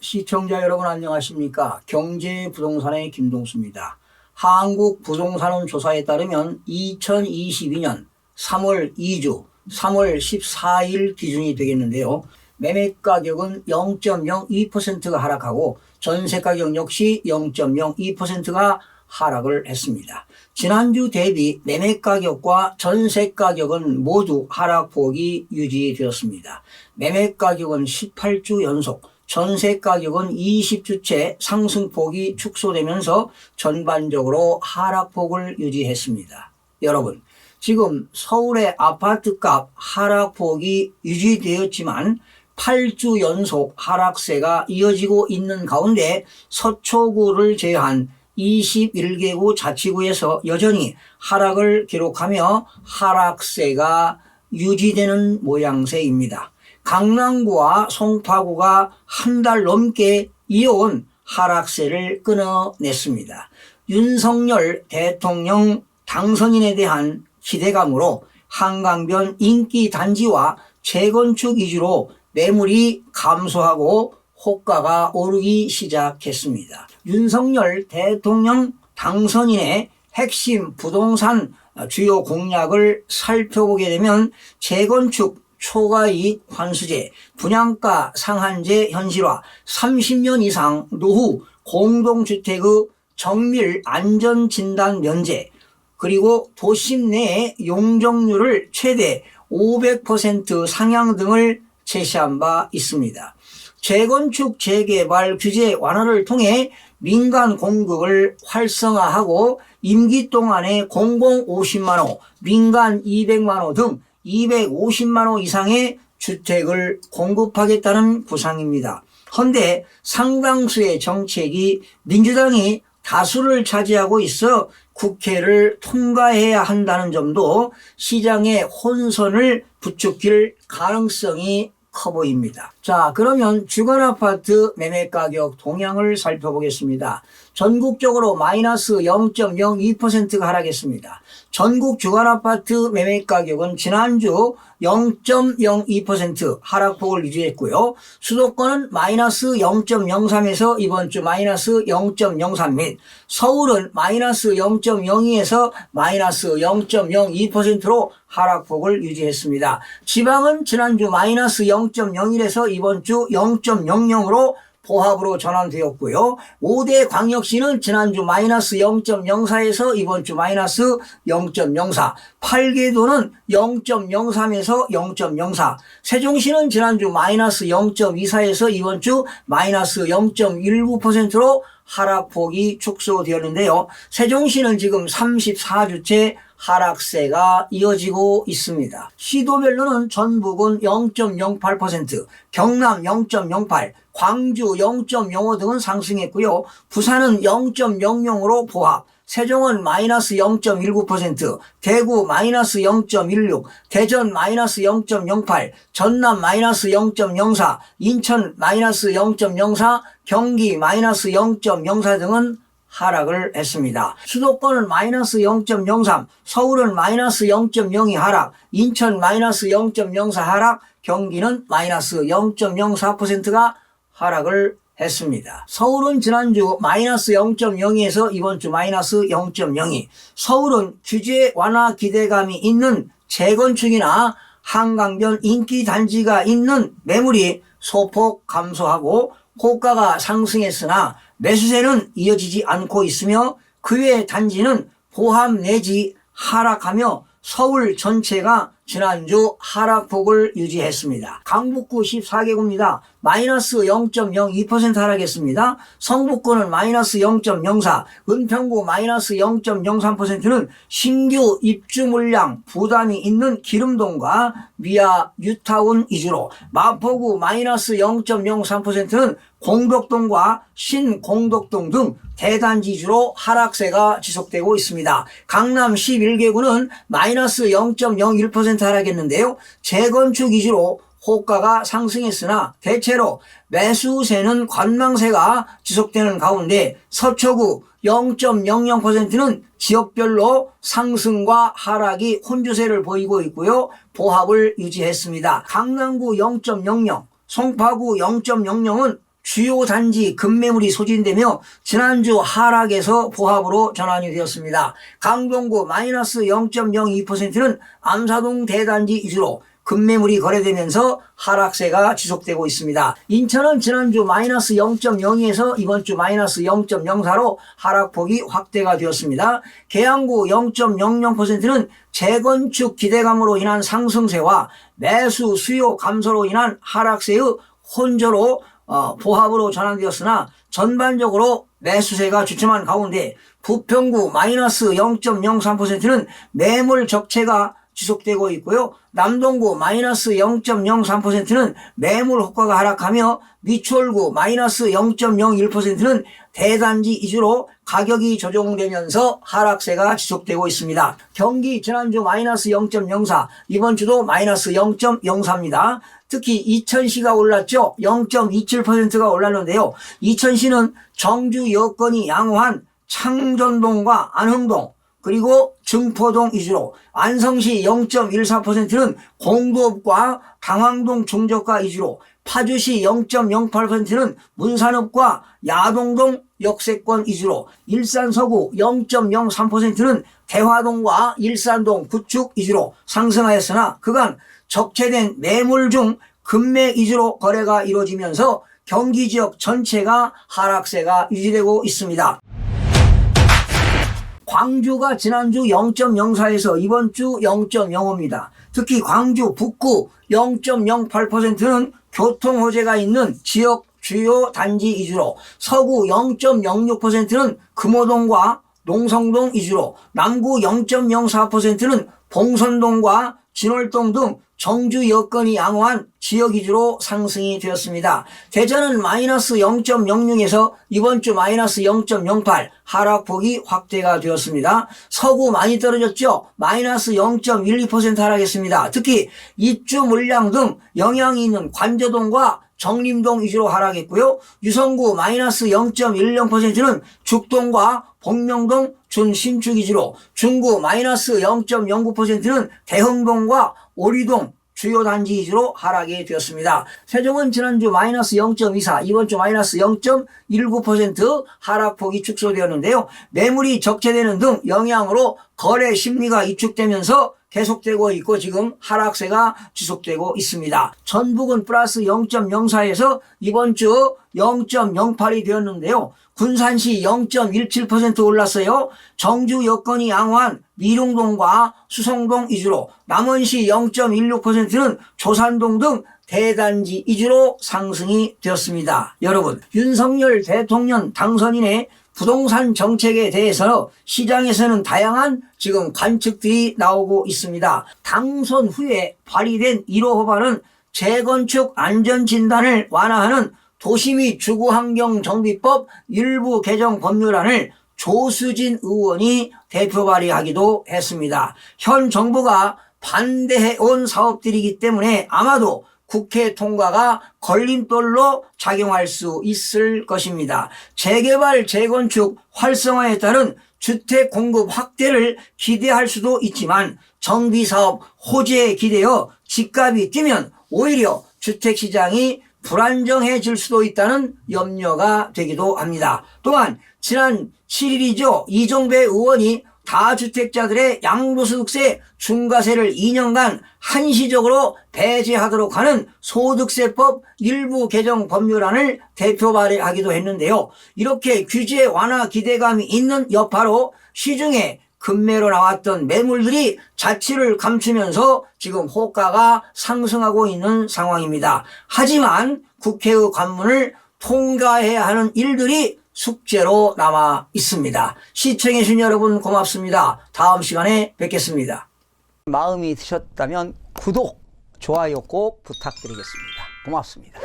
시청자 여러분 안녕하십니까? 경제부동산의 김동수입니다. 한국부동산원 조사에 따르면 2022년 3월 2주 3월 14일 기준이 되겠는데요. 매매가격은 0.02%가 하락하고 전세가격 역시 0.02%가 하락을 했습니다. 지난주 대비 매매가격과 전세가격은 모두 하락폭이 유지되었습니다. 매매가격은 18주 연속, 전세가격은 20주째 상승폭이 축소되면서 전반적으로 하락폭을 유지했습니다. 여러분, 지금 서울의 아파트값 하락폭이 유지되었지만 8주 연속 하락세가 이어지고 있는 가운데 서초구를 제외한 21개구 자치구에서 여전히 하락을 기록하며 하락세가 유지되는 모양새입니다. 강남구와 송파구가 한 달 넘게 이어온 하락세를 끊어냈습니다. 윤석열 대통령 당선인에 대한 기대감으로 한강변 인기 단지와 재건축 위주로 매물이 감소하고 호가가 오르기 시작했습니다. 윤석열 대통령 당선인의 핵심 부동산 주요 공약을 살펴보게 되면 재건축 초과이익 환수제, 분양가 상한제 현실화, 30년 이상 노후 공동주택의 정밀 안전진단 면제, 그리고 도심 내의 용적률을 최대 500% 상향 등을 제시한 바 있습니다. 재건축 재개발 규제 완화를 통해 민간 공급을 활성화하고 임기 동안에 공공 50만 호, 민간 200만 호 등 250만 호 이상의 주택을 공급하겠다는 구상입니다. 그런데 상당수의 정책이 민주당이 다수를 차지하고 있어 국회를 통과해야 한다는 점도 시장의 혼선을 부추길 가능성이 커 보입니다. 자, 그러면 주거아파트 매매가격 동향을 살펴보겠습니다. 전국적으로 마이너스 0.02%가 하락했습니다. 전국 주거아파트 매매가격은 지난주 0.02% 하락폭을 유지했고요. 수도권은 마이너스 0.03에서 이번 주 마이너스 0.03 및 서울은 마이너스 0.02에서 마이너스 0.02%로 하락폭을 유지했습니다. 지방은 지난주 마이너스 0.01에서 이번 주 0.00으로 보합으로 전환되었고요. 5대 광역시는 지난주 마이너스 0.04에서 이번 주 마이너스 0.04, 8개도는 0.03에서 0.04, 세종시는 지난주 마이너스 0.24에서 이번 주 마이너스 0.19%로 하락폭이 축소되었는데요. 세종시는 지금 34주째 하락세가 이어지고 있습니다. 시도별로는 전북은 0.08%, 경남 0.08, 광주 0.05 등은 상승했고요. 부산은 0.00으로 보합, 세종은 마이너스 0.19%, 대구 마이너스 0.16, 대전 마이너스 0.08, 전남 마이너스 0.04, 인천 마이너스 0.04, 경기 마이너스 0.04 등은 하락을 했습니다. 수도권은 마이너스 0.03, 서울은 마이너스 0.02 하락, 인천 마이너스 0.04 하락, 경기는 마이너스 0.04%가 하락을 했습니다. 서울은 지난주 마이너스 0.02에서 이번 주 마이너스 0.02, 서울은 규제 완화 기대감이 있는 재건축이나 한강변 인기 단지가 있는 매물이 소폭 감소하고 호가가 상승했으나 매수세는 이어지지 않고 있으며 그 외 단지는 보합 내지 하락하며 서울 전체가 지난주 하락폭을 유지했습니다. 강북구 14개구입니다. 마이너스 0.02% 하락했습니다. 성북구는 마이너스 0.04, 은평구 마이너스 0.03%는 신규 입주 물량 부담이 있는 기름동과 미아 뉴타운 위주로, 마포구 마이너스 0.03%는 공덕동과 신공덕동 등 대단지 위주로 하락세가 지속되고 있습니다. 강남 11개구는 마이너스 0.01% 하락했는데요. 재건축 위주로 호가가 상승했으나 대체로 매수세는 관망세가 지속되는 가운데 서초구 0.00%는 지역별로 상승과 하락이 혼주세를 보이고 있고요. 보합을 유지했습니다. 강남구 0.00, 송파구 0.00은 주요 단지 급매물이 소진되며 지난주 하락에서 보합으로 전환이 되었습니다. 강동구 마이너스 0.02%는 암사동 대단지 위주로 급매물이 거래되면서 하락세가 지속되고 있습니다. 인천은 지난주 마이너스 0.02에서 이번 주 마이너스 0.04로 하락폭이 확대가 되었습니다. 계양구 0.00%는 재건축 기대감으로 인한 상승세와 매수 수요 감소로 인한 하락세의 혼조로 보합으로 전환되었으나 전반적으로 매수세가 주춤한 가운데 부평구 마이너스 0.03%는 매물 적체가 지속되고 있고요. 남동구 마이너스 0.03%는 매물 호가가 하락하며 미추홀구 마이너스 0.01%는 대단지 위주로 가격이 조정되면서 하락세가 지속되고 있습니다. 경기 지난주 마이너스 0.04, 이번 주도 마이너스 0.04입니다. 특히 이천시가 올랐죠. 0.27%가 올랐는데요. 이천시는 정주 여건이 양호한 창전동과 안흥동 그리고 증포동 위주로, 안성시 0.14%는 공도읍과 당황동 중저가 위주로, 파주시 0.08%는 문산읍과 야동동 역세권 위주로, 일산 서구 0.03%는 대화동과 일산동 구축 위주로 상승하였으나 그간 적체된 매물 중 급매 위주로 거래가 이루어지면서 경기 지역 전체가 하락세가 유지되고 있습니다. 광주가 지난주 0.04에서 이번 주 0.05입니다. 특히 광주 북구 0.08%는 교통호재가 있는 지역 주요 단지 위주로, 서구 0.06%는 금호동과 농성동 위주로, 남구 0.04%는 봉선동과 진월동 등 정주 여건이 양호한 지역 위주로 상승이 되었습니다. 대전은 마이너스 0.06에서 이번 주 마이너스 0.08 하락폭이 확대가 되었습니다. 서구 많이 떨어졌죠. 마이너스 0.12% 하락했습니다. 특히 입주 물량 등 영향이 있는 관저동과 정림동 위주로 하락했고요. 유성구 마이너스 0.10%는 죽동과 복명동 준신축 위주로, 중구 마이너스 0.09%는 대흥동과 오리동 주요 단지 위주로 하락이 되었습니다. 세종은 지난주 마이너스 0.24, 이번 주 마이너스 0.19% 하락폭이 축소되었는데요. 매물이 적체되는 등 영향으로 거래 심리가 위축되면서 계속되고 있고 지금 하락세가 지속되고 있습니다. 전북은 플러스 0.04에서 이번 주 0.08이 되었는데요. 군산시 0.17% 올랐어요. 정주 여건이 양호한 미룡동과 수성동 위주로, 남원시 0.16%는 조산동 등 대단지 위주로 상승이 되었습니다. 여러분, 윤석열 대통령 당선인의 부동산 정책에 대해서 시장에서는 다양한 지금 관측들이 나오고 있습니다. 당선 후에 발의된 1호 법안은 재건축 안전진단을 완화하는 도시및 주거환경정비법 일부 개정 법률안을 조수진 의원이 대표 발의하기도 했습니다. 현 정부가 반대해온 사업들이기 때문에 아마도 국회 통과가 걸림돌로 작용할 수 있을 것입니다. 재개발, 재건축 활성화에 따른 주택 공급 확대를 기대할 수도 있지만 정비사업 호재에 기대어 집값이 뛰면 오히려 주택시장이 불안정해질 수도 있다는 염려가 되기도 합니다. 또한 지난 7일이죠. 이종배 의원이 다주택자들의 양도소득세 중과세를 2년간 한시적으로 배제하도록 하는 소득세법 일부 개정 법률안을 대표 발의하기도 했는데요. 이렇게 규제 완화 기대감이 있는 여파로 시중에 급매로 나왔던 매물들이 자취를 감추면서 지금 호가가 상승하고 있는 상황입니다. 하지만 국회의 관문을 통과해야 하는 일들이 숙제로 남아 있습니다. 시청해 주신 여러분 고맙습니다. 다음 시간에 뵙겠습니다. 마음이 드셨다면 구독, 좋아요 꼭 부탁드리겠습니다. 고맙습니다.